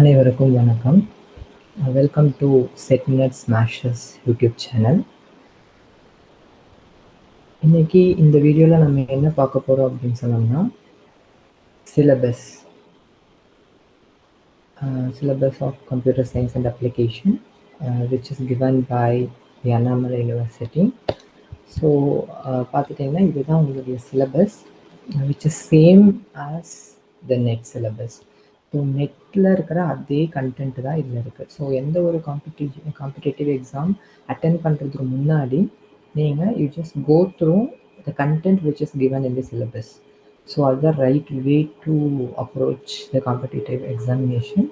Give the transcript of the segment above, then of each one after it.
அனைவருக்கும் வணக்கம். Welcome to SET NET smashes YouTube channel. இன்னைக்கு இந்த வீடியோவில் நம்ம என்ன பார்க்க போகிறோம் அப்படின்னு சொன்னோம்னா syllabus of computer science and application which is given by the Annamalai University. So பார்த்துட்டிங்கன்னா இதுதான் உங்களுடைய syllabus which is same as the net syllabus. So நெட்டில் இருக்கிற அதே கண்டென்ட் தான் இதில் இருக்குது. ஸோ எந்த ஒரு காம்படிட்டிவ் எக்ஸாம் அட்டென்ட் பண்ணுறதுக்கு முன்னாடி நீங்கள் you just go through the content which is given in the syllabus. So அதுதான் right way to approach the competitive examination.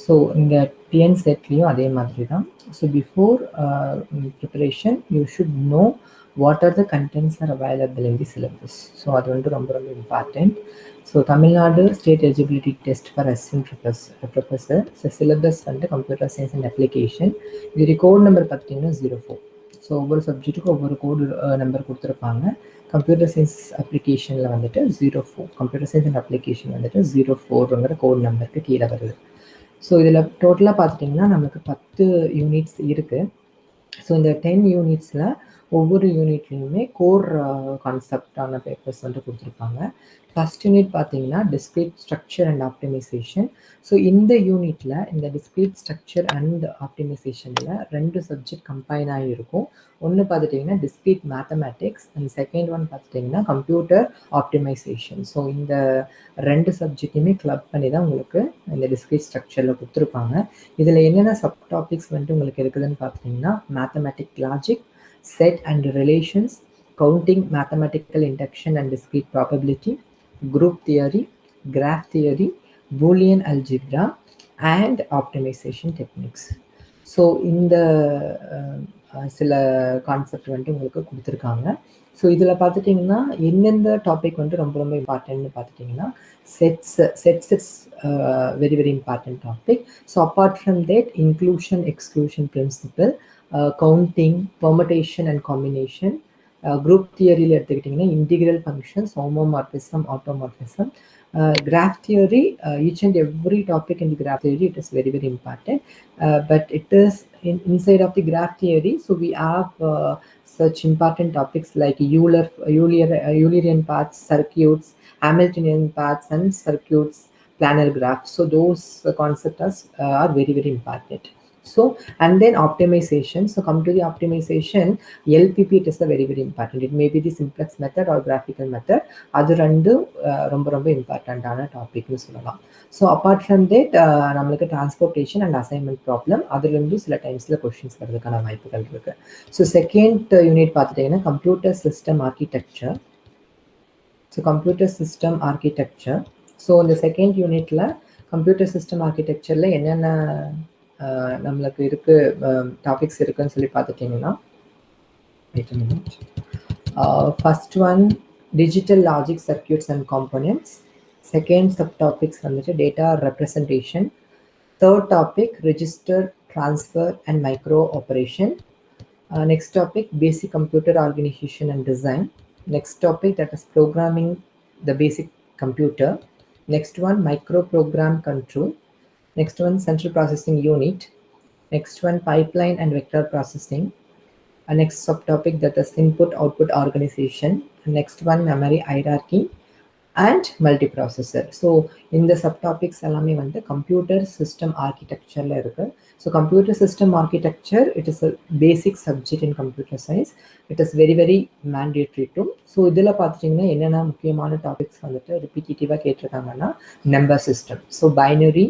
So இங்கே டிஎன் செட்லேயும் அதே மாதிரி தான். So before preparation you should know what are the contents are available in the syllabus. So அது வந்து ரொம்ப ரொம்ப important. So Tamil Nadu state eligibility test for assistant professor. So syllabus வந்து கம்ப்யூட்டர் சயின்ஸ் அண்ட் அப்ளிகேஷன். இது கோட் நம்பர் பார்த்தீங்கன்னா 04. So ஒவ்வொரு சப்ஜெக்ட்டுக்கும் ஒவ்வொரு கோடு number கொடுத்துருப்பாங்க. கம்ப்யூட்டர் சயின்ஸ் அப்ளிகேஷனில் வந்துட்டு 04, கம்ப்யூட்டர் சயின்ஸ் அண்ட் அப்ளிகேஷன் வந்துட்டு 04ங்கிற கோட் நம்பருக்கு கீழே வருது. ஸோ இதில் டோட்டலாக பார்த்துட்டிங்கன்னா நமக்கு 10 யூனிட்ஸ் இருக்குது. ஸோ இந்த 10 யூனிட்ஸில் ஒவ்வொரு யூனிட்லேயுமே கோர் கான்செப்டான பேப்பர்ஸ் வந்து கொடுத்துருப்பாங்க. ஃபர்ஸ்ட் யூனிட் பார்த்தீங்கன்னா discrete structure and optimization. So இந்த யூனிட்டில் இந்த டிஸ்க்ரீட் ஸ்ட்ரக்சர் அண்ட் ஆப்டிமைசேஷனில் 2 சப்ஜெக்ட் கம்பைன் ஆகிருக்கும். ஒன்று பார்த்துட்டிங்கன்னா discrete mathematics and second one பார்த்துட்டிங்கன்னா கம்ப்யூட்டர் ஆப்டிமைசேஷன். ஸோ இந்த 2 சப்ஜெக்டையுமே கிளப் பண்ணி தான் உங்களுக்கு இந்த டிஸ்க்ரீட் ஸ்ட்ரக்சரில் கொடுத்துருப்பாங்க. இதில் என்னென்ன சப் டாபிக்ஸ் வந்துட்டு உங்களுக்கு இருக்குதுன்னு பார்த்தீங்கன்னா mathematic logic, set and relations, counting, mathematical induction and discrete probability, group theory, graph theory, Boolean algebra and optimization techniques. So இந்த சில கான்செப்ட் வந்துட்டு உங்களுக்கு கொடுத்துருக்காங்க. ஸோ இதில் பார்த்துட்டிங்கன்னா எந்தெந்த டாபிக் வந்துட்டு ரொம்ப ரொம்ப இம்பார்ட்டன்ட்னு பார்த்துட்டிங்கன்னா sets it's very very important topic. So apart from that inclusion exclusion principle, counting, permutation and combination, group தியரியில் எடுத்துக்கிட்டிங்கன்னா integral functions, homomorphism, automorphism, graph theory. Each and every topic in the graph theory, it is very very important, but it is inside of the graph theory. So we have such important topics like Eulerian paths, circuits, Hamiltonian paths and circuits, planar graphs. So those concepts are very very important. So and then optimization. So come to the optimization, LPP, it is a very very important. It may be the simplex method or graphical method. அது ரெண்டு ரொம்ப ரொம்ப இம்பார்ட்டண்ட்டான டாபிக்னு சொல்லலாம். So apart from that நம்மளுக்கு transportation and assignment problem அதுலேருந்து சில டைம்ஸில் கொஸ்டின்ஸ் வர்றதுக்கான வாய்ப்புகள் இருக்குது. ஸோ செகண்ட் யூனிட் பார்த்துட்டிங்கன்னா computer system architecture. So computer system architecture. So இந்த செகண்ட் யூனிட்டில் கம்ப்யூட்டர் சிஸ்டம் ஆர்கிடெக்சரில் என்னென்ன நம்மளுக்கு டாபிக்ஸ் இருக்குன்னு சொல்லி பார்த்துட்டிங்கன்னா first one digital logic circuits and components. Second sub topics வந்துட்டு data representation. Third topic register transfer and micro operation. Next topic basic computer organization and design. Next topic that is programming the basic computer. Next one micro program control. Next one central processing unit. Next one pipeline and vector processing. Next subtopic that is input output organization. Next one memory hierarchy and multiprocessor. So in the subtopics எல்லாமே வந்து computer system architecture ல இருக்கு. So computer system architecture, it is a basic subject in computer science. It is very very mandatory too. So இதில் பார்த்துட்டிங்கன்னா என்னென்ன முக்கியமான topics வந்துட்டு ரிப்பீட்டேட்டிவாக கேட்டிருக்காங்கன்னா number system. So binary,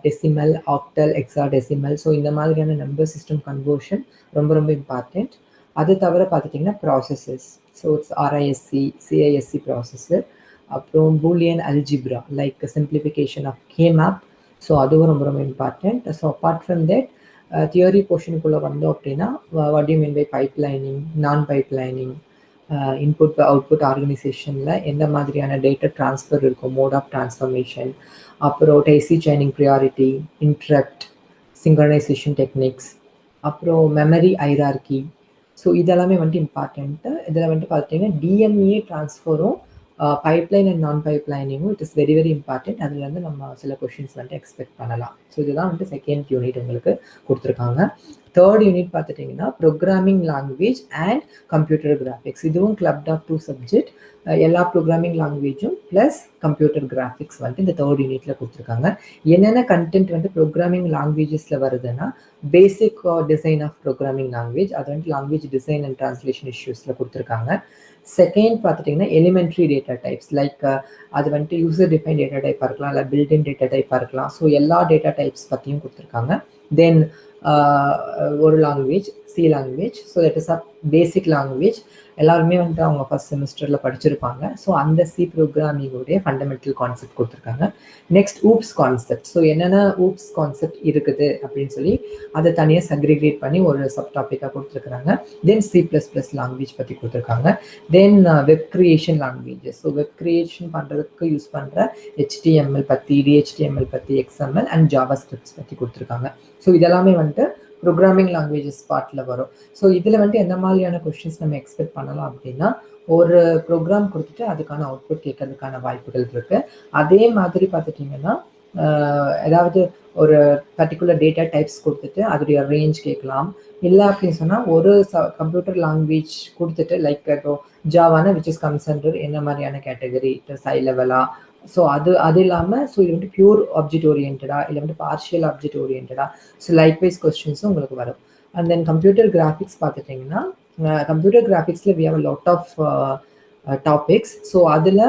decimal, octal, hexadecimal. So இந்த மாதிரியான நம்பர் சிஸ்டம் கன்வர்ஷன் ரொம்ப ரொம்ப இம்பார்ட்டண்ட். அது தவிர பார்த்துட்டிங்கன்னா processes. So it's RISC, CISC processor. அப்புறம் Boolean algebra like simplification of K-map. So அதுவும் ரொம்ப ரொம்ப important. So apart from that theory போர்ஷனுக்குள்ளே வந்தோம் அப்படின்னா what you mean by pipelining, non pipelining, input output ஆர்கனைசேஷனில் எந்த மாதிரியான டேட்டா ட்ரான்ஸ்ஃபர் இருக்கும், மோட் ஆஃப் ட்ரான்ஸ்ஃபர்மேஷன், அப்புறம் daisy chaining priority, interrupt, synchronization techniques, அப்புறம் மெமரி ஹைரார்கி. ஸோ இதெல்லாமே வந்துட்டு இம்பார்ட்டண்ட்டு. இதில் வந்துட்டு பார்த்துட்டிங்கன்னா டிஎம்ஏ ட்ரான்ஸ்ஃபரும் பைப்லைன் அண்ட் நான் பைப்லைனிங்கும் it is very very important. அதுலேருந்து நம்ம சில கொஷின்ஸ் வந்துட்டு எக்ஸ்பெக்ட் பண்ணலாம். ஸோ இதுதான் வந்துட்டு செகண்ட் யூனிட் உங்களுக்கு கொடுத்துருக்காங்க. தேர்ட் யூனிட் பார்த்துட்டிங்கன்னா programming language and computer graphics. இதுவும் கிளப்ட் ஆஃப் 2 சப்ஜெக்ட். எல்லா ப்ரோக்ராமிங் லாங்குவேஜும் ப்ளஸ் கம்ப்யூட்டர் கிராஃபிக்ஸ் வந்துட்டு இந்த தேர்ட் யூனிட்ல கொடுத்துருக்காங்க. என்னென்ன கண்டென்ட் வந்து ப்ரோக்ராமிங் லாங்குவேஜஸ்ல வருதுன்னா basic design of programming language, அது வந்து லாங்குவேஜ் டிசைன் அண்ட் டிரான்ஸ்லேஷன் இஷ்யூஸ்ல கொடுத்துருக்காங்க. செகண்ட் பார்த்துட்டிங்கன்னா எலிமெண்ட்ரி டேட்டா டைப்ஸ், லைக் அது வந்துட்டு யூசர் டிஃபைன் டேட்டா டைப்பாக இருக்கலாம், இல்லை பில்டின் டேட்டா டைப்பாக இருக்கலாம். ஸோ எல்லா டேட்டா டைப்ஸ் பற்றியும் கொடுத்துருக்காங்க. தென் ஒரு language C language, so that is a basic language. எல்லாருமே வந்துட்டு அவங்க ஃபர்ஸ்ட் செமிஸ்டரில் படிச்சிருப்பாங்க. ஸோ அந்த சி ப்ரோக்ராமிங்கோடைய ஃபண்டமெண்டல் கான்செப்ட் கொடுத்துருக்காங்க. Next oops concept. ஸோ என்னென்ன ஊப்ஸ் கான்செப்ட் இருக்குது அப்படின்னு சொல்லி அதை தனியாக செக்ரிகேட் பண்ணி ஒரு சப் டாப்பிக்காக கொடுத்துருக்குறாங்க. தென் C++ லாங்குவேஜ் பற்றி கொடுத்துருக்காங்க. Then web creation languages. So web creation பண்ணுறதுக்கு யூஸ் பண்ணுற HTML பற்றி, DHTML பற்றி, XML அண்ட் JavaScript பற்றி கொடுத்துருக்காங்க. ஸோ இதெல்லாமே வந்துட்டு ப்ரோக்ராமிங் லாங்குவேஜஸ் பார்ட்டில் வரும். ஸோ இதில் வந்துட்டு எந்த மாதிரியான கொஸ்டின்ஸ் நம்ம எக்ஸ்பெக்ட் பண்ணலாம் அப்படின்னா, ஒரு ப்ரோக்ராம் கொடுத்துட்டு அதுக்கான அவுட்புட் கேட்கறதுக்கான வாய்ப்புகள் இருக்குது. அதே மாதிரி பார்த்துட்டிங்கன்னா ஏதாவது ஒரு பர்டிகுலர் டேட்டா டைப்ஸ் கொடுத்துட்டு அதோடைய ரேஞ்ச் கேட்கலாம். இல்லை அப்படின்னு சொன்னால் ஒரு கம்ப்யூட்டர் லாங்குவேஜ் கொடுத்துட்டு லைக் இப்போ ஜாவானா விச் இஸ் கம்ஸ் அண்டர் என்ன மாதிரியான கேட்டகரி, ஹை லெவலா. ஸோ அது இல்லாமல் ஸோ இது வந்துட்டு பியூர் ஆப்ஜெக்ட் ஓரியன்டா இல்லை வந்துட்டு பார்ஷியல் ஆப்ஜெக்ட் ஓரியன்டா. ஸோ லைக்வைஸ் கொஸ்டின்ஸும் உங்களுக்கு வரும். அண்ட் தென் கம்ப்யூட்டர் கிராஃபிக்ஸ் பார்த்துட்டிங்கன்னா கம்ப்யூட்டர் கிராஃபிக்ஸில் we have a lot of topics. So அதில்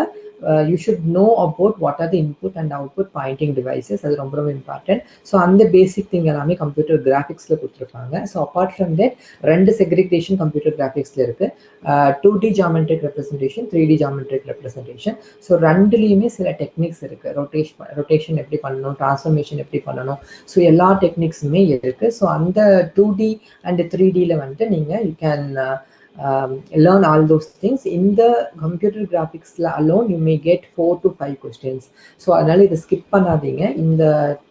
you should know about what are the input and output pointing devices. அது ரொம்ப ரொம்ப இம்பார்ட்டன்ட். ஸோ அந்த பேசிக் திங் எல்லாமே கம்ப்யூட்டர் கிராஃபிக்ஸில் கொடுத்துருக்காங்க. So apart from that 2 segregation computer கிராஃபிக்ஸில் இருக்குது. 2D geometric representation, 3D geometric representation. So ரெண்டுலேயுமே சில டெக்னிக்ஸ் இருக்குது. ரொட்டேஷன் எப்படி பண்ணணும், டிரான்ஸ்ஃபர்மேஷன் எப்படி பண்ணணும், ஸோ எல்லா டெக்னிக்ஸுமே இருக்குது. ஸோ அந்த 2D அண்ட் 3Dயில் வந்துட்டு நீங்கள் you can learn all those things. In the computer graphics alone you may get 4 to 5 questions. So அதனால இதை ஸ்கிப் பண்ணாதீங்க. இந்த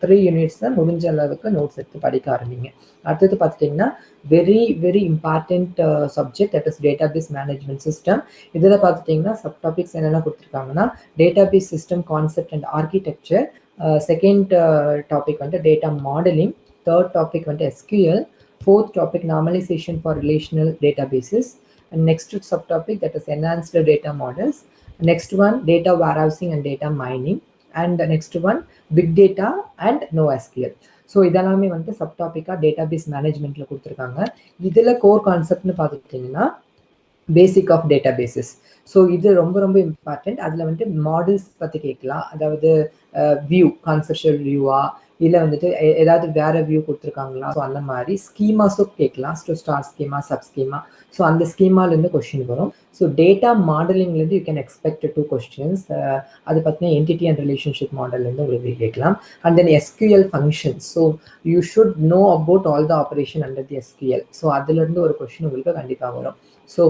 3 யூனிட்ஸ் தான் முடிஞ்ச அளவுக்கு நோட்ஸ் எடுத்து படிக்க ஆரம்பிங்க. அடுத்தது பார்த்துட்டிங்கன்னா very very important subject, that is database management system. இதில் பார்த்துட்டிங்கன்னா சப் டாபிக்ஸ் என்னென்ன கொடுத்துருக்காங்கன்னா database system concept and architecture. Second topic வந்து டேட்டா மாடலிங். தேர்ட் டாபிக் வந்து SQL. Fourth topic normalization for relational databases. And next subtopic that is enhanced data models. Next one data warehousing and data mining. And the next one big data and NoSQL. So இதெல்லாமே வந்துட்டு சப்டாபிக்காக database மேனேஜ்மெண்ட்டில் கொடுத்துருக்காங்க. இதில் core கான்செப்ட்னு பார்த்துட்டிங்கன்னா basic of databases. So இது ரொம்ப ரொம்ப important. அதில் வந்துட்டு மாடல்ஸ் பற்றி கேட்கலாம். அதாவது வியூ, கான்செப்சுவல் வியூவா, இல்லை வந்துட்டு ஏதாவது வேற வியூ கொடுத்துருக்காங்களா, ஸோ அந்த மாதிரி ஸ்கீமாஸும் கேட்கலாம். Star schema, sub schema. So அந்த ஸ்கீமாலேருந்து கொஸ்டின் வரும். ஸோ டேட்டா மாடலிங்லேருந்து யூ கேன் எக்ஸ்பெக்ட் 2 கொஸ்டின்ஸ். அது பார்த்தீங்கன்னா என்டிட்டி அண்ட் ரிலேஷன்ஷிப் மாடல்லேருந்து உங்களுக்கு கேட்கலாம். And then SQL functions. So you should know about all the operation under the SQL. So அதுலேருந்து ஒரு கொஸ்டின் உங்களுக்கு கண்டிப்பாக வரும். ஸோ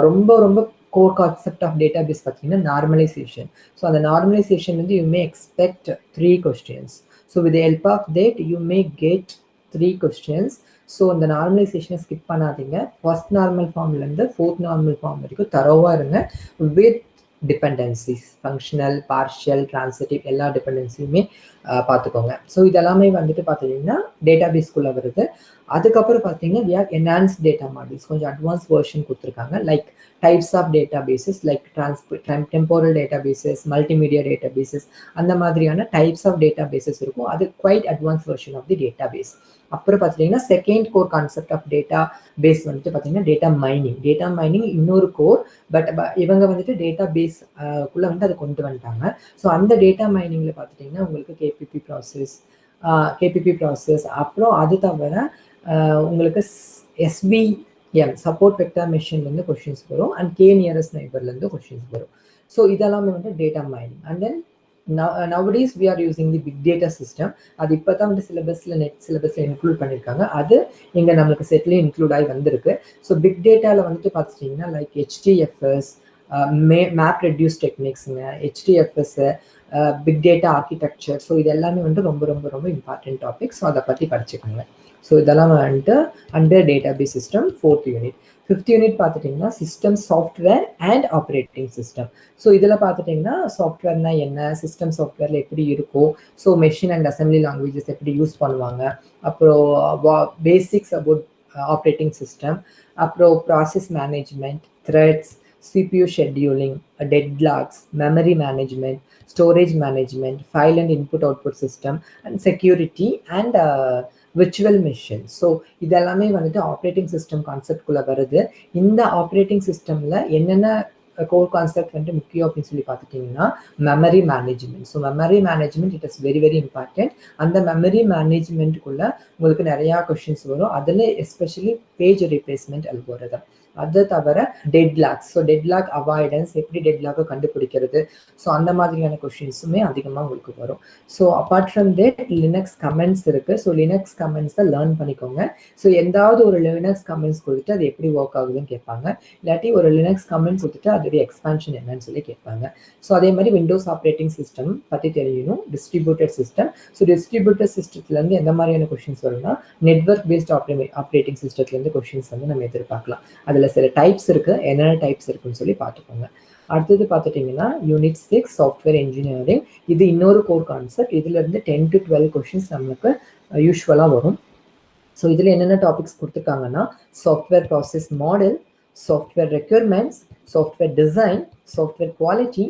ரொம்ப ரொம்ப கோர் கான்செப்ட் ஆஃப் டேட்டாபேஸ் பார்த்தீங்கன்னா நார்மலைசேஷன். ஸோ அந்த நார்மலைசேஷன் வந்து you may expect 3 questions. So with the help of that you may get 3 questions. So இந்த நார்மலைசேஷனை ஸ்கிப் பண்ணாதீங்க. ஃபர்ஸ்ட் நார்மல் ஃபார்ம்லேருந்து 4th நார்மல் ஃபார்ம் வரைக்கும் தரோவாக இருங்க. With dependencies, functional, partial, transitive எல்லா டிபெண்டன்சியுமே பார்த்துக்கோங்க. ஸோ இதெல்லாமே வந்துட்டு பார்த்தீங்கன்னா டேட்டாபேஸ்குள்ளே வருது. அதுக்கப்புறம் பார்த்தீங்கன்னா we have enhanced data models. கொஞ்சம் அட்வான்ஸ் வெர்ஷன் கொடுத்துருக்காங்க. Like types of databases, like temporal databases, multimedia databases, அந்த மாதிரியான டைப்ஸ் ஆஃப் டேட்டாபேசஸ் இருக்கும். அது quite advance version of the database. அப்புறம் பார்த்தீங்கன்னா second core concept of data base வந்துட்டு பார்த்தீங்கன்னா டேட்டா மைனிங். டேட்டா மைனிங் இன்னொரு கோர், பட் இவங்க வந்துட்டு டேட்டா பேஸ் குள்ளே வந்துட்டு அதை கொண்டு வந்துட்டாங்க. ஸோ அந்த டேட்டா மைனிங்கில் பார்த்துட்டிங்கன்னா உங்களுக்கு கேபிபி ப்ராசஸ், அப்புறம் அது தவிர உங்களுக்கு SVM சப்போர்ட் வெக்டார் மெஷின்லேருந்து கொஸ்டின்ஸ் வரும். அண்ட் நியரஸ்ட் நெய்பர்லேருந்து கொஸ்டின்ஸ் வரும். ஸோ இதெல்லாமே வந்து data mining. And then nowadays we are using the big data system. அது இப்போ தான் வந்து நெட் சிலபஸில் இன்க்ளூட் பண்ணியிருக்காங்க. அது இங்கே நம்மளுக்கு செட்லேயும் இன்க்ளூட் ஆகி வந்திருக்கு. ஸோ பிக் டேட்டாவில் வந்துட்டு பார்த்துட்டிங்கன்னா லைக் HDFS, மேப் ரெடியூஸ் டெக்னிக்ஸுங்க, HDFS, big data architecture. So இது எல்லாமே வந்துட்டு ரொம்ப ரொம்ப ரொம்ப இம்பார்ட்டன்ட் டாபிக். ஸோ அதை பற்றி படிச்சுக்கோங்க. ஸோ இதெல்லாம் வந்துட்டு under database system 4th unit. Fifth unit பார்த்துட்டிங்கன்னா system software and operating system. So இதில் பார்த்துட்டிங்கன்னா சாஃப்ட்வேர்னா என்ன, சிஸ்டம் சாஃப்ட்வேரில் எப்படி இருக்கும், so machine and assembly languages எப்படி யூஸ் பண்ணுவாங்க, அப்புறம் பேசிக்ஸ் அபவுட் ஆப்ரேட்டிங் சிஸ்டம், அப்புறம் process management, threads, CPU scheduling, deadlocks, memory management, storage management, file and input-output system, and security and virtual machines. So இதெல்லாமே வந்துட்டு operating system கான்செப்ட்குள்ளே வருது. இந்த operating சிஸ்டமில் என்னென்ன கோர் கான்செப்ட் வந்துட்டு முக்கியம் அப்படின்னு சொல்லி பார்த்துட்டிங்கன்னா memory management. So memory management it is very very important. அந்த மெமரி மேனேஜ்மெண்ட்டுக்குள்ளே உங்களுக்கு நிறையா கொஷின்ஸ் வரும். அதில் எஸ்பெஷலி பேஜ் ரீப்ளேஸ்மெண்ட் அல்கோரிதம். அது தவிர டெட்லாக்ஸ், ஸோ டெட்லாக் அவாய்டன்ஸ், எப்படி டெட்லாக்கை கண்டுபிடிக்கிறது, ஸோ அந்த மாதிரியான கொஷின்ஸுமே அதிகமாக உங்களுக்கு வரும். So apart from that Linux comments இருக்குது. ஸோ லினக்ஸ் கமெண்ட்ஸை லேர்ன் பண்ணிக்கோங்க. ஸோ எந்தாவது ஒரு லினக்ஸ் கமெண்ட்ஸ் கொடுத்துட்டு அது எப்படி ஒர்க் ஆகுதுன்னு கேட்பாங்க, இல்லாட்டி ஒரு லினக்ஸ் கமெண்ட்ஸ் கொடுத்துட்டு அதோடைய எக்ஸ்பான்ஷன் என்னன்னு சொல்லி கேட்பாங்க. ஸோ அதே மாதிரி விண்டோஸ் ஆப்ரேட்டிங் சிஸ்டம் பற்றி தெரியணும், டிஸ்ட்ரிபியூட்டட் சிஸ்டம். ஸோ டிஸ்ட்ரிபியூட்டட் சிஸ்டத்துலேருந்து எந்த மாதிரியான கொஷின்ஸ் வரும்னா நெட்வொர்க் பேஸ்ட் ஆப்ரேட்டிங் சிஸ்டத்துலேருந்து கொஷின்ஸ் வந்து நம்ம எதிர்பார்க்கலாம். அதில் சில டைப்ஸ் இருக்குது, என்னென்ன டைப்ஸ் இருக்குன்னு சொல்லி பார்த்துக்கோங்க. அடுத்தது பார்த்துட்டிங்கன்னா யூனிட் 6 சாஃப்ட்வேர் இன்ஜினியரிங். இது இன்னொரு கோர் கான்செப்ட். இதுலேருந்து 10 to 12 கொஷின்ஸ் நம்மளுக்கு யூஸ்வலாக வரும். ஸோ இதில் என்னென்ன டாபிக்ஸ் கொடுத்துருக்காங்கன்னா software process model, software requirements, software design, software quality,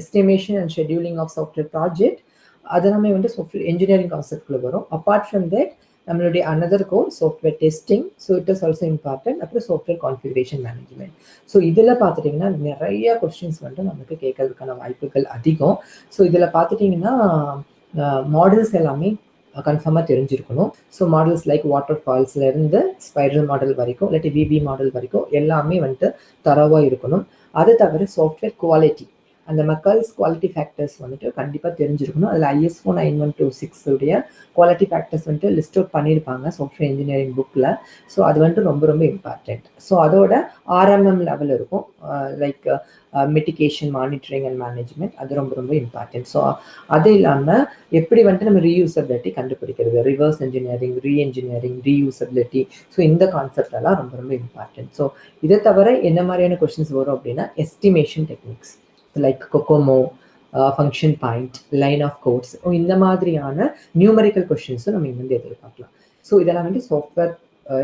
estimation and scheduling of software project. அதெல்லாமே வந்து சாஃப்ட்வேர் இன்ஜினியரிங் கான்செப்ட்குள்ளே வரும். அப்பார்ட் ஃப்ரம் தட் நம்மளுடைய another core software testing. So it is also important. அப்புறம் software configuration management. So இதில் பார்த்துட்டிங்கன்னா நிறைய questions வந்துட்டு நமக்கு கேட்கறதுக்கான வாய்ப்புகள் அதிகம். ஸோ இதில் பார்த்துட்டிங்கன்னா மாடல்ஸ் எல்லாமே கன்ஃபார்மாக தெரிஞ்சிருக்கணும். ஸோ மாடல்ஸ் லைக் வாட்டர் ஃபால்ஸ்லேருந்து ஸ்பைரல் மாடல் வரைக்கும் இல்லாட்டி விபி மாடல் வரைக்கும் எல்லாமே வந்துட்டு தரவாக இருக்கணும். அது தவிர சாஃப்ட்வேர் குவாலிட்டி, அந்த மக்கள்ஸ் குவாலிட்டி ஃபேக்டர்ஸ் வந்துட்டு கண்டிப்பாக தெரிஞ்சிருக்கணும். அதில் ISO 9126 உடைய குவாலிட்டி ஃபேக்டர்ஸ் வந்துட்டு லிஸ்ட் அவுட் பண்ணியிருப்பாங்க சாஃப்ட்வேர் இன்ஜினியரிங் புக்கில். ஸோ அது வந்துட்டு ரொம்ப ரொம்ப இம்பார்ட்டண்ட். ஸோ அதோட RMM லெவல் இருக்கும், like mitigation, monitoring and management. அது ரொம்ப ரொம்ப இம்பார்ட்டன்ட். ஸோ அது இல்லாமல் எப்படி வந்துட்டு நம்ம ரீயூசபிலிட்டி கண்டுபிடிக்கிறது, ரிவர்ஸ் இன்ஜினியரிங், ரீஎன்ஜினியரிங், ரீயூசபிலிட்டி. ஸோ இந்த கான்செப்ட் எல்லாம் ரொம்ப ரொம்ப இம்பார்ட்டன்ட். ஸோ இதை தவிர என்ன மாதிரியான கொஸ்டின்ஸ் வரும் அப்படின்னா estimation techniques like COCOMO, function point, line of codes, இந்த மாதிரியான நியூமரிக்கல் கொஸ்டின்ஸும் நம்ம இங்கே வந்து எதிர்பார்க்கலாம். ஸோ இதெல்லாம் வந்து சாஃப்ட்வேர்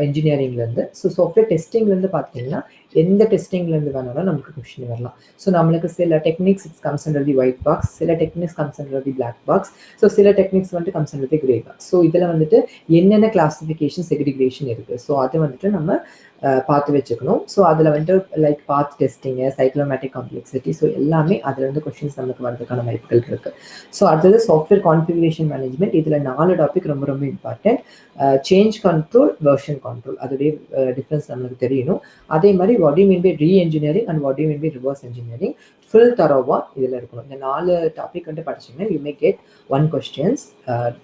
இன்ஜினியரிங்லேருந்து. ஸோ சாஃப்ட்வேர் டெஸ்டிங்லேருந்து பார்த்தீங்கன்னா எந்த டெஸ்டிங்லேருந்து வேணாலும் நமக்கு கொஸ்டின் வரலாம். ஸோ நம்மளுக்கு சில techniques it's comes under the white box, சில techniques comes under the black box, so சில டெக்னிக்ஸ் வந்துட்டு comes under the grey box. So இதில் வந்துட்டு என்னென்ன கிளாசிஃபிகேஷன், செக்ரிகேஷன் இருக்குது, ஸோ அதை வந்துட்டு நம்ம பார்த்து வச்சுக்கணும். ஸோ அதில் வந்துட்டு லைக் பாத் டெஸ்டிங்கு, சைக்ளோமேட்டிக் காம்ப்ளெக்சிட்டி, ஸோ எல்லாமே அதுலேருந்து கொஸ்டின்ஸ் நமக்கு வரதுக்கான வாய்ப்புகள் இருக்குது. ஸோ அடுத்தது சாஃப்ட்வேர் கான்ஃபிகரேஷன் மேனேஜ்மெண்ட். இதில் 4 டாபிக் ரொம்ப ரொம்ப important. Change control, version control, அதோடைய டிஃப்ரென்ஸ் நம்மளுக்கு தெரியணும். அதே மாதிரி what you mean by reengineering and what you mean by reverse engineering full தரோவா இதில் இருக்கணும். இந்த 4 டாபிக் வந்து படிச்சிங்கன்னா you may get 1 questions.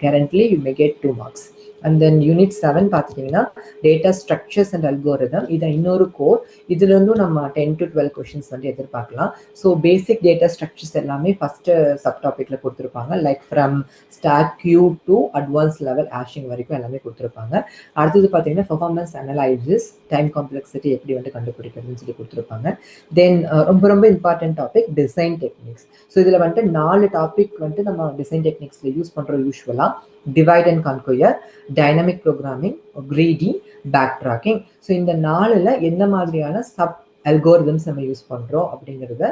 Currently you may get 2 marks. And then unit 7 பார்த்துட்டிங்கன்னா டேட்டா ஸ்ட்ரக்சர்ஸ் அண்ட் அல்கோரிதம். இதை இன்னொரு கோர். இதுலேருந்தும் நம்ம 10 to 12 கொஷின்ஸ் வந்து எதிர்பார்க்கலாம். ஸோ பேசிக் டேட்டா ஸ்ட்ரக்சர்ஸ் எல்லாமே ஃபஸ்ட்டு சப் டாப்பிக்கில் கொடுத்துருப்பாங்க. Like from stack queue to advance level hashing வரைக்கும் எல்லாமே கொடுத்துருப்பாங்க. அடுத்தது பார்த்தீங்கன்னா பெர்ஃபார்மன்ஸ் அனலைசிஸ், டைம் காம்ப்ளெக்சிட்டி எப்படி வந்து கண்டுபிடிக்கிறதுன்னு சொல்லி கொடுத்துருப்பாங்க. தென் ரொம்ப ரொம்ப important topic design techniques. So இதில் வந்துட்டு 4 டாபிக் வந்துட்டு நம்ம டிசைன் டெக்னிக்ஸில் யூஸ் பண்ணுறோம் யூஸ்வலாக. Divide and conquer, dynamic programming, greedy, backtracking. So இந்த 4ல் எந்த மாதிரியான சப் அல்கோரிதம்ஸ் நம்ம யூஸ் பண்ணுறோம் அப்படிங்கிறத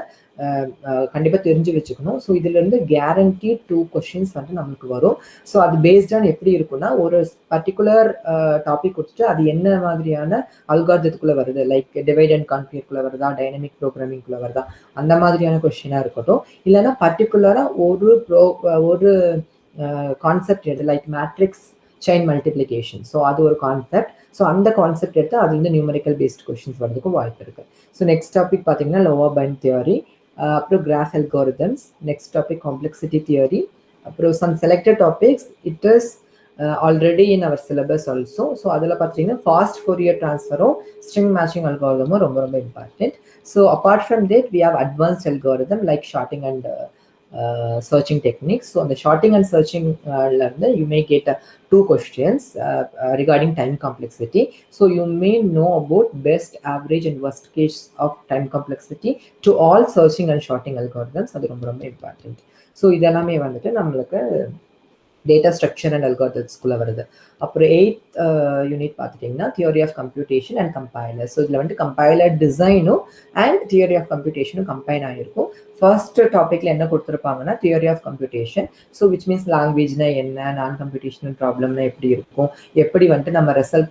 கண்டிப்பாக தெரிஞ்சு வச்சுக்கணும். ஸோ இதுலேருந்து கேரண்டி 2 கொஷின்ஸ் வந்து நம்மளுக்கு வரும். ஸோ அது பேஸ்டான் எப்படி இருக்குன்னா ஒரு பர்டிகுலர் டாபிக் கொடுத்துட்டு அது என்ன மாதிரியான அல்காரிதத்துக்குள்ளே வருது, லைக் டிவைட் அண்ட் கான்குயர்க்குள்ளே வருதா, டைனமிக் ப்ரோக்ராமிங்குள்ளே வருதா, அந்த மாதிரியான கொஷினாக இருக்கட்டும். இல்லைன்னா பர்டிகுலராக ஒரு கான்செப்ட் எது, like matrix chain multiplication, so அது ஒரு கான்செப்ட். ஸோ அந்த கான்செப்ட் எடுத்து அது வந்து நியூமரிக்கல் பேஸ்ட் கொஸ்டின்ஸ் வரதுக்கும் வாய்ப்பு இருக்குது. ஸோ நெக்ஸ்ட் டாபிக் பார்த்தீங்கன்னா லோவர் பைண்ட் தியரி, அப்புறம் graph algorithms. Next topic complexity theory. அப்புறம் some selected topics it is already in our syllabus also. So அதில் பார்த்தீங்கன்னா ஃபாஸ்ட் ஃபோரியர் ட்ரான்ஸ்ஃபரும் ஸ்ட்ரிங் மேட்சிங் அல்காரிதமும் ரொம்ப ரொம்ப important. So apart from that we have advanced algorithm like sorting and searching techniques. So on the sorting and searching you may get 2 questions regarding time complexity. So you may know about best, average and worst case of time complexity to all searching and sorting algorithms. அது ரொம்ப ரொம்ப important. So இதெல்லாமே வந்துட்டு நம்மளுக்கு data structure and அல்காரிதம்ஸ்குள்ளே வருது. அப்புறம் 8th unit பார்த்துட்டிங்கன்னா theory of computation and compiler. So இதில் வந்துட்டு கம்பைலர் டிசைனும் அண்ட் தியரி ஆஃப் கம்ப்யூட்டேஷனும் கம்பைன் ஆகிருக்கும். ஃபர்ஸ்ட் டாப்பிக்கில் என்ன கொடுத்துருப்பாங்கன்னா theory of computation. So which means லாங்குவேஜ்னா என்ன, நான் கம்ப்யூட்டேஷனல் ப்ராப்ளம்னா எப்படி இருக்கும், எப்படி வந்துட்டு நம்ம ரிசல்ட்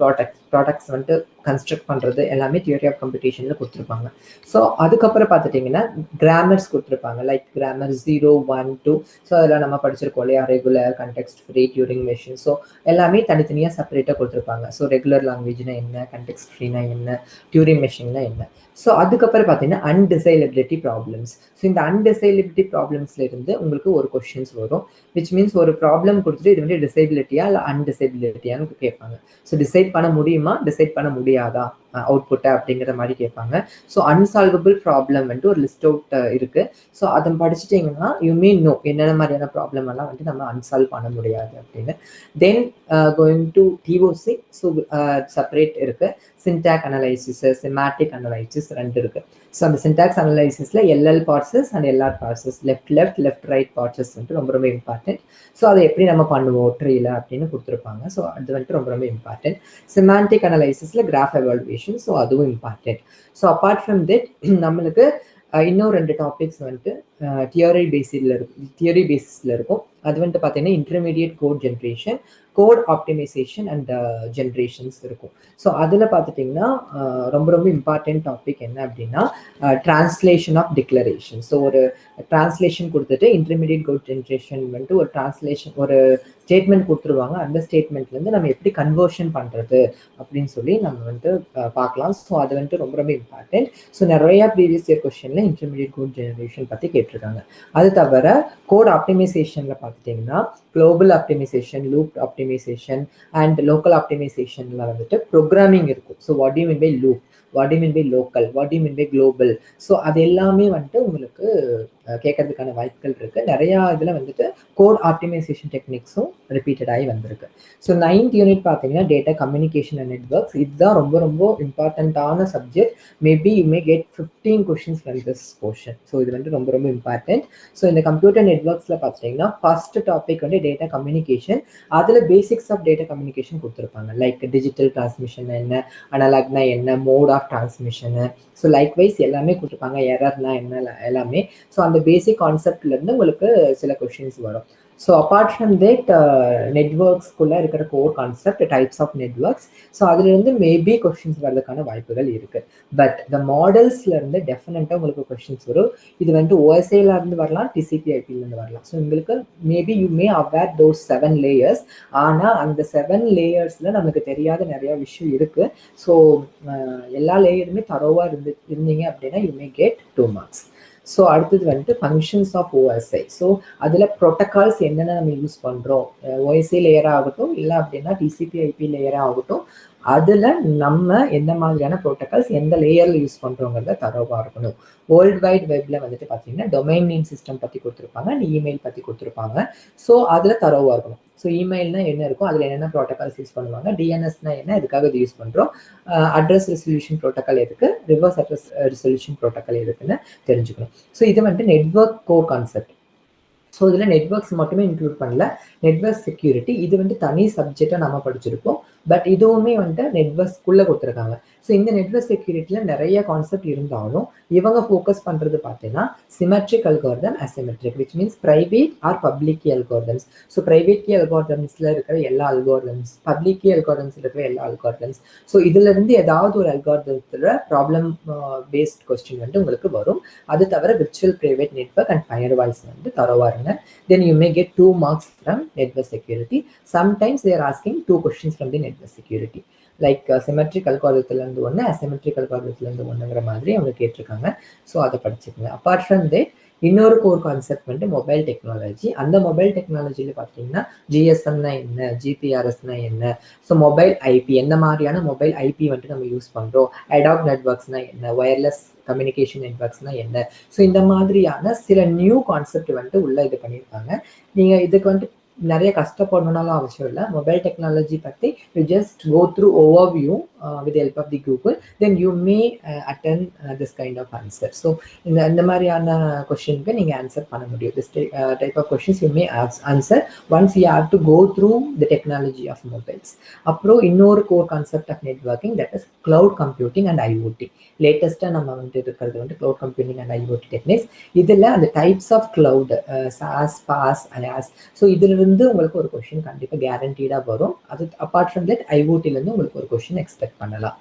ப்ராடக்ட்ஸ் வந்துட்டு கன்ஸ்ட்ரக்ட் பண்ணுறது எல்லாமே தியரி ஆஃப் கம்ப்யூட்டேஷனில் கொடுத்துருப்பாங்க. ஸோ அதுக்கப்புறம் பார்த்துட்டிங்கன்னா கிராமர்ஸ் கொடுத்துருப்பாங்க, லைக் கிராமர் 0, 1, 2. ஸோ அதில் நம்ம படிச்சிருக்கோம் இல்லையா, regular, context free, during machine. So எல்லாமே தனித்தனியாக செப்பரேட்டாக கொடுத்துருப்பாங்க. ஸோ ரெகுலர் லாங்குவேஜ்னா என்ன, கண்டெக்ஸ்ட் ஃப்ரீனா என்ன, டியூரிங் மெஷின்னா என்ன. ஸோ அதுக்கப்புறம் பார்த்தீங்கன்னா அன்டிசைலபிலிட்டி ப்ராப்ளம்ஸ். ஸோ இந்த அன்டிசைலபிலிட்டி ப்ராப்ளம்ஸ்ல இருந்து உங்களுக்கு ஒரு கொஸ்டின்ஸ் வரும், விச் மீன்ஸ் ஒரு ப்ராப்ளம் கொடுத்துட்டு இது வந்து டிசைபிலிட்டியா இல்லை அன்டிசைபிலிட்டியான்னு கேட்பாங்க. ஸோ டிசைட் பண்ண முடியுமா, டிசைட் பண்ண முடியாதா அவுட்புட்டை அப்படிங்கிற மாதிரி கேட்பாங்க. ஸோ அன்சால்வபிள் ப்ராப்ளம் வந்துட்டு ஒரு லிஸ்ட் அவுட் இருக்கு. ஸோ அதை படிச்சுட்டிங்கன்னா யூ மே நோ என்னென்ன மாதிரியான ப்ராப்ளம் எல்லாம் வந்துட்டு நம்ம அன்சால்வ் பண்ண முடியாது அப்படின்னு. Then going to TOC. So separate இருக்கு, சின்டாக் அனலைசிஸ், செமாட்டிக் அனலைசிஸ் 2 இருக்கு. ஸோ அந்த சின்டாக்ஸ் அனலைசிஸ்ல LL parsers and LR parsers, left right parsers வந்துட்டு ரொம்ப ரொம்ப இம்பார்ட்டன்ட். ஸோ அதை எப்படி நம்ம பண்ணுவோம் ட்ரீல அப்படின்னு கொடுத்துருப்பாங்க. ஸோ அது வந்துட்டு ரொம்ப ரொம்ப இம்பார்ட்டன்ட். செமாண்டிக் அனலைசிஸ்ல கிராஃப் எவால்வேஷன், ஸோ அதுவும் important. So apart from that நம்மளுக்கு இன்னும் 2 டாபிக்ஸ் வந்துட்டு தியரி பேசிஸில் இருக்கும். அது வந்துட்டு பார்த்தீங்கன்னா intermediate code generation, code optimization and generations இருக்கும். ஸோ அதில் பார்த்துட்டிங்கன்னா ரொம்ப ரொம்ப இம்பார்ட்டன்ட் டாபிக் என்ன அப்படின்னா டிரான்ஸ்லேஷன் ஆஃப் டிக்ளரேஷன். ஸோ ஒரு டிரான்ஸ்லேஷன் கொடுத்துட்டு இன்டர்மீடியட் கோட் ஜென்ரேஷன் வந்துட்டு ஒரு டிரான்ஸ்லேஷன், ஒரு ஸ்டேட்மெண்ட் கொடுத்துருவாங்க. அந்த ஸ்டேட்மெண்ட்லேருந்து நம்ம எப்படி கன்வர்ஷன் பண்ணுறது அப்படின்னு சொல்லி நம்ம வந்துட்டு பார்க்கலாம். ஸோ அது வந்துட்டு ரொம்ப ரொம்ப இம்பார்ட்டன்ட். ஸோ நிறையா ப்ரீவியஸ் இயர் கொஸ்டினில் இன்டர்மீடியட் கோட் ஜெனரேஷன் பற்றி கேட்டிருக்காங்க. அது தவிர கோட் ஆப்டிமைசேஷனில் பார்த்துட்டிங்கன்னா global optimisation, loop optimisation and local ஆப்டிமைசேஷனில் வந்துட்டு ப்ரோக்ராமிங் இருக்கும். So what do you mean by loop, what do you mean by local, what do you mean by global. So அது எல்லாமே வந்துட்டு உங்களுக்கு கேட்கறதுக்கான வாய்ப்புகள் இருக்குது. நிறையா இதில் வந்துட்டு கோட் ஆப்டிமைசேஷன் டெக்னிக்ஸும் ரிப்பீட்டட் ஆகி வந்திருக்கு. ஸோ 9th யூனிட் பார்த்தீங்கன்னா டேட்டா கம்யூனிகேஷன் அண்ட் நெட்வொர்க்ஸ். இதுதான் ரொம்ப ரொம்ப இம்பார்ட்டண்ட்டான subject. Maybe you may get 15 questions from this portion. So இது வந்து ரொம்ப ரொம்ப இம்பார்ட்டன்ட். ஸோ இந்த கம்ப்யூட்டர் நெட்வொர்க்ஸில் பார்த்தீங்கன்னா ஃபர்ஸ்ட் டாபிக் வந்து டேட்டா கம்யூனிகேஷன். அதில் பேசிக்ஸ் ஆஃப் டேட்டா கம்யூனிகேஷன் கொடுத்துருப்பாங்க, லைக் டிஜிட்டல் டிரான்ஸ்மிஷன் என்ன, அனலாக்னா என்ன, மோட் ஆஃப் டிரான்ஸ்மிஷனு. ஸோ லைக்வைஸ் எல்லாமே கொடுத்துருப்பாங்க, எரர்னா என்ன எல்லாமே. ஸோ அந்த பேசிக் கான்செப்ட்லேருந்து உங்களுக்கு சில கொஸ்டின்ஸ் வரும். ஸோ அப்பார்ட் ஃப்ரம் தட் நெட்வொர்க்ஸ்குள்ளே இருக்கிற core concept, types of networks. So அதுலேருந்து மேபி கொஸ்டின்ஸ் வர்றதுக்கான வாய்ப்புகள் இருக்குது. பட் இந்த மாடல்ஸ்லேருந்து டெஃபினட்டாக உங்களுக்கு கொஸ்டின்ஸ் வரும். இது வந்துட்டு ஓஎஸ்ஐலேருந்து வரலாம், டிசிபி/ஐபிலேருந்து வரலாம். ஸோ உங்களுக்கு maybe you May aware those 7 layers. ஆனால் அந்த 7 லேயர்ஸில் நமக்கு தெரியாத நிறையா விஷயம் இருக்குது. ஸோ எல்லா லேயருமே தரோவாக இருந்தீங்க அப்படின்னா you may get 2 marks. So அடுத்தது வந்துட்டு ஃபங்க்ஷன்ஸ் ஆஃப் ஓஎஸ்ஐ. ஸோ அதில் ப்ரோட்டோகால்ஸ் என்னென்ன நம்ம யூஸ் பண்ணுறோம், ஓஎஸ்ஐ லேயராக ஆகட்டும் இல்லை அப்படின்னா டிசிபி/ஐபி லேயராக ஆகட்டும், அதில் நம்ம எந்த மாதிரியான ப்ரோட்டோகால்ஸ் எந்த லேயரில் யூஸ் பண்ணுறோங்கிறத தரோவாக இருக்கணும். வேர்ல்டு வைட் வெப்பில் வந்துட்டு பார்த்தீங்கன்னா டொமைன் நேம் சிஸ்டம் பற்றி கொடுத்துருப்பாங்க, இமெயில் பற்றி கொடுத்துருப்பாங்க. ஸோ அதில் தரோவாக இருக்கணும். ஸோ இமெயில்னா என்ன இருக்கும், அதில் என்னென்ன ப்ரோட்டோகால்ஸ் யூஸ் பண்ணுவாங்க, டிஎன்எஸ்னா என்ன, எதுக்காக இது யூஸ் பண்ணுறோம், அட்ரஸ் ரெசல்யூஷன் ப்ரோட்டோக்கால் எதுக்கு, ரிவர்ஸ் அட்ரஸ் ரெசல்யூஷன் ப்ரோட்டோக்கால் எதுக்குன்னு தெரிஞ்சுக்கணும். ஸோ இது வந்துட்டு நெட்வொர்க் கோர் கான்செப்ட். ஸோ இதில் நெட்வொர்க்ஸ் மட்டுமே இன்க்ளூட் பண்ணல, நெட்வொர்க் செக்யூரிட்டி இது வந்துட்டு தனி சப்ஜெக்டாக நம்ம படிச்சிருப்போம். பட் இதுவுமே வந்துட்டு நெட்வொர்க்ஸ்குள்ளே கொடுத்துருக்காங்க. ஸோ இந்த நெட்வொர்க் செக்யூரிட்டியில் நிறைய கான்செப்ட் இருந்தாலும் இவங்க ஃபோக்கஸ் பண்ணுறது பார்த்தீங்கன்னா symmetric algorithm, asymmetric, which means private or public key algorithms. So private key அல்காரிதம்ஸில் இருக்கிற எல்லா அல்காரிதம்ஸ், பப்ளிக் கீ அல்காரிதம்ஸில் இருக்கிற எல்லா அல்காரிதம்ஸ். ஸோ இதிலிருந்து ஏதாவது ஒரு அல்காரிதத்தில் ப்ராப்ளம் பேஸ்ட் கொஸ்டின் வந்து உங்களுக்கு வரும். அது தவிர virtual private network and firewalls வந்து தரோவாக இருங்க. Then you may get 2 marks from network security. Sometimes they are asking 2 questions from the network security. Like symmetric algorithm ஒன்று, asymmetric algorithm ஒன்றுங்கிற மாதிரி அவங்க கேட்டிருக்காங்க. ஸோ அதை படிச்சுக்கோங்க. அப்பார்ட் ஃப்ரம் தட் இன்னொரு core concept வந்துட்டு மொபைல் டெக்னாலஜி. அந்த மொபைல் டெக்னாலஜியில் பார்த்தீங்கன்னா ஜிஎஸ்எம்னா என்ன, ஜிபிஆர்எஸ்னா என்ன, ஸோ மொபைல் ஐபி என்ன மாதிரியான மொபைல் ஐபி வந்துட்டு நம்ம யூஸ் பண்ணுறோம், அடாப் நெட்ஒர்க்ஸ்னா என்ன, ஒயர்லெஸ் கம்யூனிகேஷன் நெட்ஒர்க்ஸ்னா என்ன. ஸோ இந்த மாதிரியான சில நியூ கான்செப்ட் வந்துட்டு உள்ள இது பண்ணியிருக்காங்க. நீங்கள் இதுக்கு வந்துட்டு நிறைய கஷ்டப்படணும்னாலும் அவசியம் இல்லை. மொபைல் டெக்னாலஜி பற்றி you just go through overview with help of the Google, then you may attain this kind of answer. So இந்த மாதிரியான கொஷினுக்கு நீங்கள் ஆன்சர் பண்ண முடியும். This type of questions you may answer once you have to go through the technology of mobiles. அப்புறம் இன்னொரு core concept of networking, that is cloud computing and IoT. லேட்டஸ்ட்டாக நம்ம வந்துட்டு இருக்கிறது வந்துட்டு cloud computing and IoT techniques. இதில் அந்த types of cloud, SaaS, PaaS, IaaS, so இதிலிருந்து உங்களுக்கு ஒரு கொஸ்டின் கண்டிப்பாக கேரண்டீடாக வரும். அது அப்பார்ட் ஃப்ரம் தட் ஐஓடிலேருந்து உங்களுக்கு ஒரு கொஸ்டின் எக்ஸ்பெக்ட் பண்ணலாம்.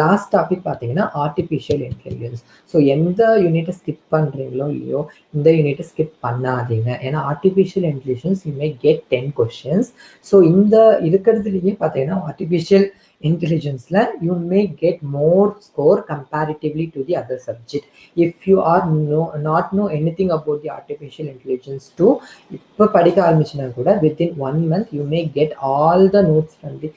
லாஸ்ட் டாபிக் பார்த்தீங்கன்னா ஆர்டிஃபிஷியல் இன்டெலிஜென்ஸ். ஸோ எந்த யூனிட்டை ஸ்கிப் பண்ணுறீங்களோ இல்லையோ இந்த யூனிட்டை ஸ்கிப் பண்ணாதீங்க. ஏன்னா artificial intelligence you may get 10 questions. So இந்த இருக்கிறதுலேயே பார்த்தீங்கன்னா artificial intelligence la you may get more score comparatively to the other subject if you are not know anything about the artificial intelligence too. இப்ப படிக்க ஆரம்பிச்சனா கூட within 1 month you may get all the notes from the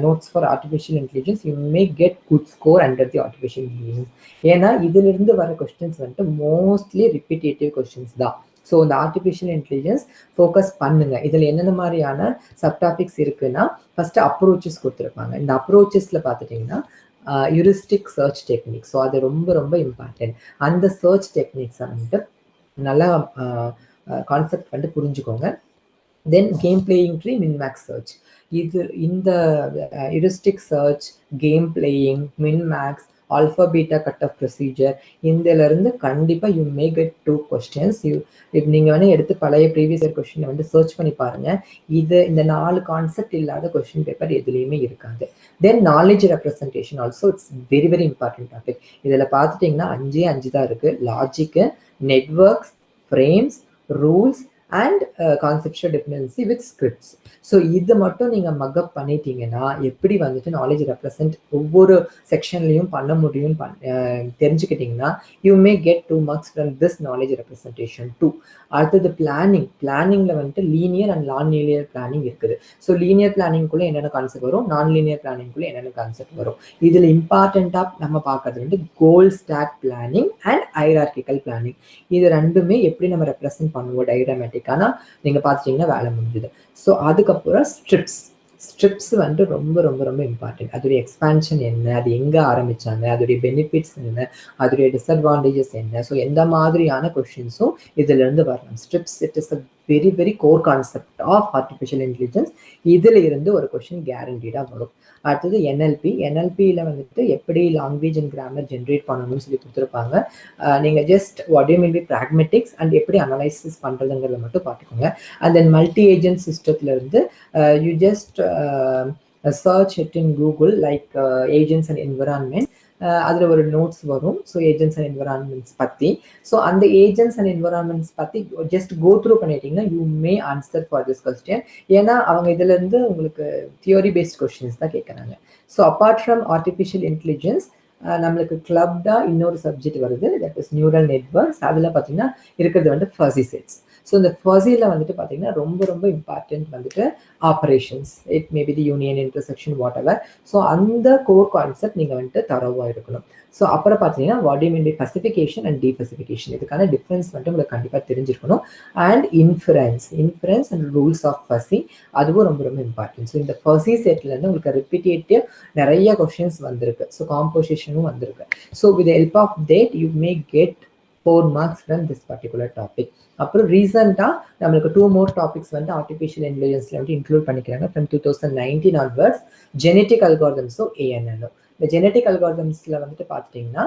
notes for artificial intelligence. You may get good score under the artificial intelligence. ஏன்னா இதுல இருந்து வர questions வந்து mostly repetitive questions தான். So இந்த ஆர்டிஃபிஷியல் இன்டெலிஜென்ஸ் ஃபோக்கஸ் பண்ணுங்க. இதில் என்னென்ன மாதிரியான சப்டாபிக்ஸ் இருக்குன்னா, ஃபர்ஸ்ட் அப்ரோச்சஸ் கொடுத்துருப்பாங்க. இந்த அப்ரோச்சஸ்ல பார்த்துட்டிங்கன்னா ஹியூரிஸ்டிக் சர்ச் டெக்னிக். ஸோ அது ரொம்ப ரொம்ப இம்பார்ட்டன்ட். அந்த சர்ச் டெக்னிக்ஸை வந்துட்டு நல்லா கான்செப்ட் வந்து புரிஞ்சுக்கோங்க. Then game playing tree, minmax search. இந்த heuristic search, game playing, minmax, alpha beta cut off procedure, இதிலிருந்து கண்டிப்பாக யூ மே கெட் 2 கொஸ்டின்ஸ். இப்போ நீங்கள் வேணால் எடுத்து பழைய ப்ரீவியஸ் இயர் கொஸ்டினை வந்து சர்ச் பண்ணி பாருங்கள். இந்த 4 கான்செப்ட் இல்லாத கொஸ்டின் பேப்பர் எதுலேயுமே இருக்காது. Then knowledge representation also it's very very important topic. இதில் பார்த்துட்டிங்கன்னா 5 தான் இருக்குது. Logic, networks, frames, rules and conceptual dependency with scripts. So இது மட்டும் நீங்கள் மக்கப் பண்ணிட்டீங்கன்னா எப்படி வந்துட்டு நாலேஜ் ரெப்ரசன்ட் ஒவ்வொரு செக்ஷன்லையும் பண்ண முடியும் தெரிஞ்சுக்கிட்டிங்கன்னா you may get 2 marks from this knowledge representation too. அடுத்தது பிளானிங்கில் வந்துட்டு linear and non linear planning இருக்குது. ஸோ லீனியர் பிளானிங்குள்ளே என்னென்ன கான்செப்ட் வரும், நான் லீனியர் பிளானிங்குள்ளே என்னென்ன கான்செப்ட் வரும். இதில் இம்பார்ட்டண்ட்டாக நம்ம பார்க்கறது வந்து கோல் stock planning and hierarchical planning. இது ரெண்டுமே எப்படி நம்ம ரெப்ரசென்ட் பண்ணுவோம் டயக்ராமேட்டிக். ஆனால் நீங்கள் பார்த்துட்டிங்கன்னா வேலை முடிஞ்சுது. ஸோ அதுக்கப்புறம் ஸ்ட்ரிப்ஸ் வந்துட்டு ரொம்ப ரொம்ப ரொம்ப இம்பார்ட்டன்ட். அதோடைய எக்ஸ்பான்ஷன் என்ன, அது எங்கே ஆரம்பித்தாங்க, அதோடைய பெனிஃபிட்ஸ் என்ன, அதோடைய டிஸ்அட்வான்டேஜஸ் என்ன, ஸோ எந்த மாதிரியான கொஷின்ஸும் இதிலிருந்து வரலாம். Strips it is a very very core concept of artificial intelligence. இதில் இருந்து ஒரு கொஷின் கேரண்டீடாக வரும். அடுத்தது என்எல்பியில் வந்துட்டு எப்படி லாங்குவேஜ் அண்ட் கிராமர் ஜென்ரேட் பண்ணணும்னு சொல்லி கொடுத்துருப்பாங்க. நீங்கள் just what you mean by pragmatics and எப்படி அனலைசிஸ் பண்ணுறதுங்கிறத மட்டும் பார்த்துக்கோங்க. அண்ட் தென் மல்டி ஏஜென்ட் சிஸ்டத்துலேருந்து you just search it in Google like agents and environment. அதில் ஒரு நோட்ஸ் வரும். ஸோ ஏஜென்ட்ஸ் அண்ட் என்விரான்மெண்ட்ஸ் பற்றி. ஸோ அந்த ஏஜென்ட்ஸ் அண்ட் என்விரான்மெண்ட்ஸ் பற்றி ஜஸ்ட் கோ த்ரூ பண்ணிட்டீங்கன்னா you may answer for this question. ஏன்னா அவங்க இதுலேருந்து உங்களுக்கு தியோரி பேஸ்ட் கொஸ்டின்ஸ் தான் கேட்குறாங்க. So apart from artificial intelligence நம்மளுக்கு கிளப்டாக இன்னொரு சப்ஜெக்ட் வருது, தட் இஸ் நியூரல் நெட்வொர்க்ஸ். அதில் பார்த்தீங்கன்னா இருக்கிறது வந்து ஃபஸி செட்ஸ். ஸோ இந்த ஃபஸியில் வந்துட்டு பார்த்தீங்கன்னா ரொம்ப ரொம்ப இம்பார்ட்டன்ட் வந்துட்டு operations, it maybe the union, intersection, whatever. So அந்த கோர் கான்செப்ட் நீங்கள் வந்துட்டு தரவாக இருக்கணும். ஸோ அப்புறம் பார்த்தீங்கன்னா what you mean by specification and despecification, இதுக்கான டிஃப்ரென்ஸ் வந்துட்டு உங்களுக்கு கண்டிப்பாக தெரிஞ்சிருக்கணும். And inference and rules of fuzzy, அதுவும் ரொம்ப ரொம்ப இம்பார்ட்டன்ட். ஸோ இந்த ஃபஸி செட்லேருந்து உங்களுக்கு ரிப்பீட்டேட்டிவ் நிறைய கொஷின்ஸ் வந்திருக்கு. ஸோ காம்போசிஷனும் வந்திருக்கு. So with help of that you may get 4 marks from this particular topic. அப்புறம் ரீசெண்டாக நம்மளுக்கு 2 மோர் டாபிக்ஸ் வந்து ஆர்டிஃபிஷியல் இன்டெலிஜென்ஸில் வந்து இன்க்ளூட் பண்ணிக்கிறாங்க ஃப்ரம் 2019 ஆன்வர்ட்ஸ். ஜெனட்டிக் அல்காரிதம்ஸும் ஏஎன்எல்லும். இந்த ஜெனட்டிக் அல்காரிதம்ஸில் வந்துட்டு பார்த்துட்டிங்கன்னா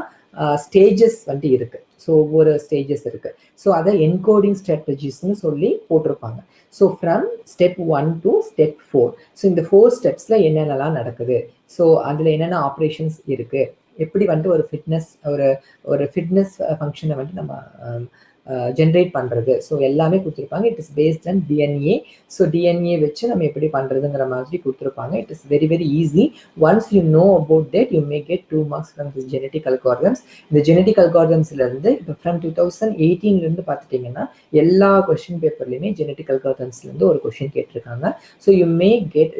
ஸ்டேஜஸ் வந்துட்டு இருக்குது. ஸோ ஒவ்வொரு ஸ்டேஜஸ் இருக்குது. ஸோ அதை என்கோடிங் ஸ்ட்ராட்டஜிஸ்ன்னு சொல்லி போட்டிருப்பாங்க. So from step 1 to step 4. So இந்த 4 ஸ்டெப்ஸில் என்னென்னலாம் நடக்குது, ஸோ அதில் என்னென்ன ஆப்ரேஷன்ஸ் இருக்குது, எப்படி வந்துட்டு ஒரு ஃபிட்னஸ் ஃபங்க்ஷனை வந்துட்டு நம்ம ஜென்ரேட் பண்ணுறது. ஸோ எல்லாமே கொடுத்துருப்பாங்க. It is based on DNA. So DNA வச்சு நம்ம எப்படி பண்ணுறதுங்கிற மாதிரி கொடுத்துருப்பாங்க. It is very very easy. Once you know about that you may get 2 marks from this genetic algorithms. இந்த ஜெனடிக் அல்காரிதம்ஸ்லேருந்து இப்போ ஃப்ரம் 2018 பார்த்துட்டிங்கன்னா எல்லா கொஷின் பேப்பர்லையுமே ஜெனடிக் அல்காரிதம்ஸ்லேருந்து ஒரு கொஷின் கேட்டிருக்காங்க. So you may get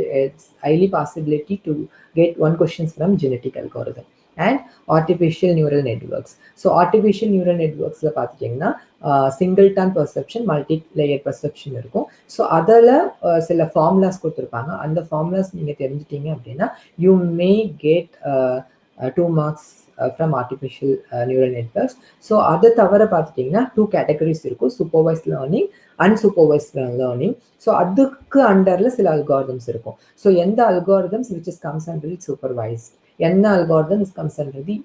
highly possibility to get 1 questions from genetic algorithm and artificial neural networks. So artificial neural networks la paathitingna singleton perception, multi layer perception irukum. So adala sila formulas koduthirupanga. And the formulas neenga therinjittinga appadina you may get 2 marks from artificial neural networks. So adha thavara paathitingna 2 categories irukum: supervised learning, unsupervised learning. So adukku underla sila algorithms irukum. So endha algorithms which is comes under supervised, என்ன algorithm is comes under the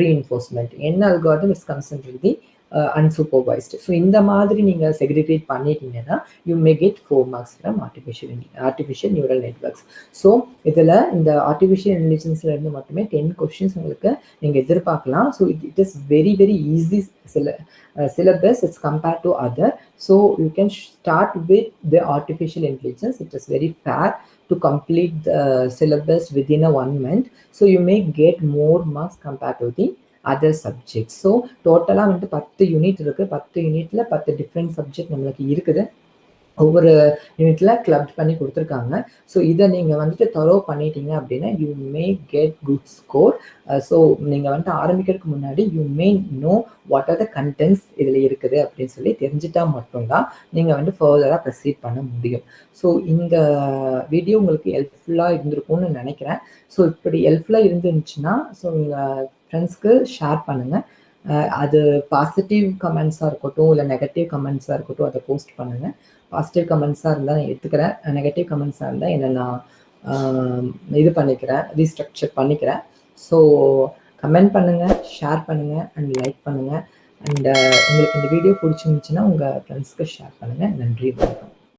reinforcement, என்ன algorithm is comes under the unsupervised. So இந்த மாதிரி நீங்கள் segregate பண்ணிட்டீங்கன்னா you may get 4 marks from artificial neural networks. So இதில் இந்த artificial இன்டெலிஜென்ஸ்ல இருந்து மட்டுமே 10 questions உங்களுக்கு நீங்கள் எதிர்பார்க்கலாம். So it is very very easy syllabus as compared to other. So you can start with the artificial intelligence. It is very fair to complete the syllabus within a 1 month. So you may get more marks compared to the other subjects. So total 10 unit இருக்கு. 10 unitல 10 different subject நம்மளுக்கு இருக்குது. ஒவ்வொரு யூனிட்ல club பண்ணி கொடுத்துருக்காங்க. So இதை நீங்கள் வந்துட்டு தரோ பண்ணிட்டீங்க அப்படின்னா you may get good score. So நீங்கள் வந்துட்டு ஆரம்பிக்கிறதுக்கு முன்னாடி you may know what are the contents இதில் இருக்குது அப்படின்னு சொல்லி தெரிஞ்சுட்டா மட்டும்தான் நீங்கள் வந்து ஃபர்தராக ப்ரொசீட் பண்ண முடியும். ஸோ இந்த வீடியோ உங்களுக்கு ஹெல்ப்ஃபுல்லாக இருந்திருக்கும்னு நினைக்கிறேன். ஸோ இப்படி ஹெல்ப்ஃபுல்லாக இருந்துச்சுன்னா ஸோ உங்கள் ஃப்ரெண்ட்ஸ்க்கு ஷேர் பண்ணுங்கள். அது பாசிட்டிவ் கமெண்ட்ஸாக இருக்கட்டும் இல்லை நெகட்டிவ் கமெண்ட்ஸாக இருக்கட்டும் அதை போஸ்ட் பண்ணுங்கள். பாசிட்டிவ் கமெண்ட்ஸாக இருந்தால் நான் எடுத்துக்கிறேன், நெகட்டிவ் கமெண்ட்ஸாக இருந்தால் என்னை நான் இது பண்ணிக்கிறேன், ரீஸ்ட்ரக்சர் பண்ணிக்கிறேன். ஸோ கமெண்ட் பண்ணுங்கள், ஷேர் பண்ணுங்கள் அண்ட் லைக் பண்ணுங்கள். அண்ட் உங்களுக்கு இந்த வீடியோ பிடிச்சிருந்துச்சுன்னா உங்கள் ஃப்ரெண்ட்ஸ்க்கு ஷேர் பண்ணுங்கள். நன்றி, வணக்கம்.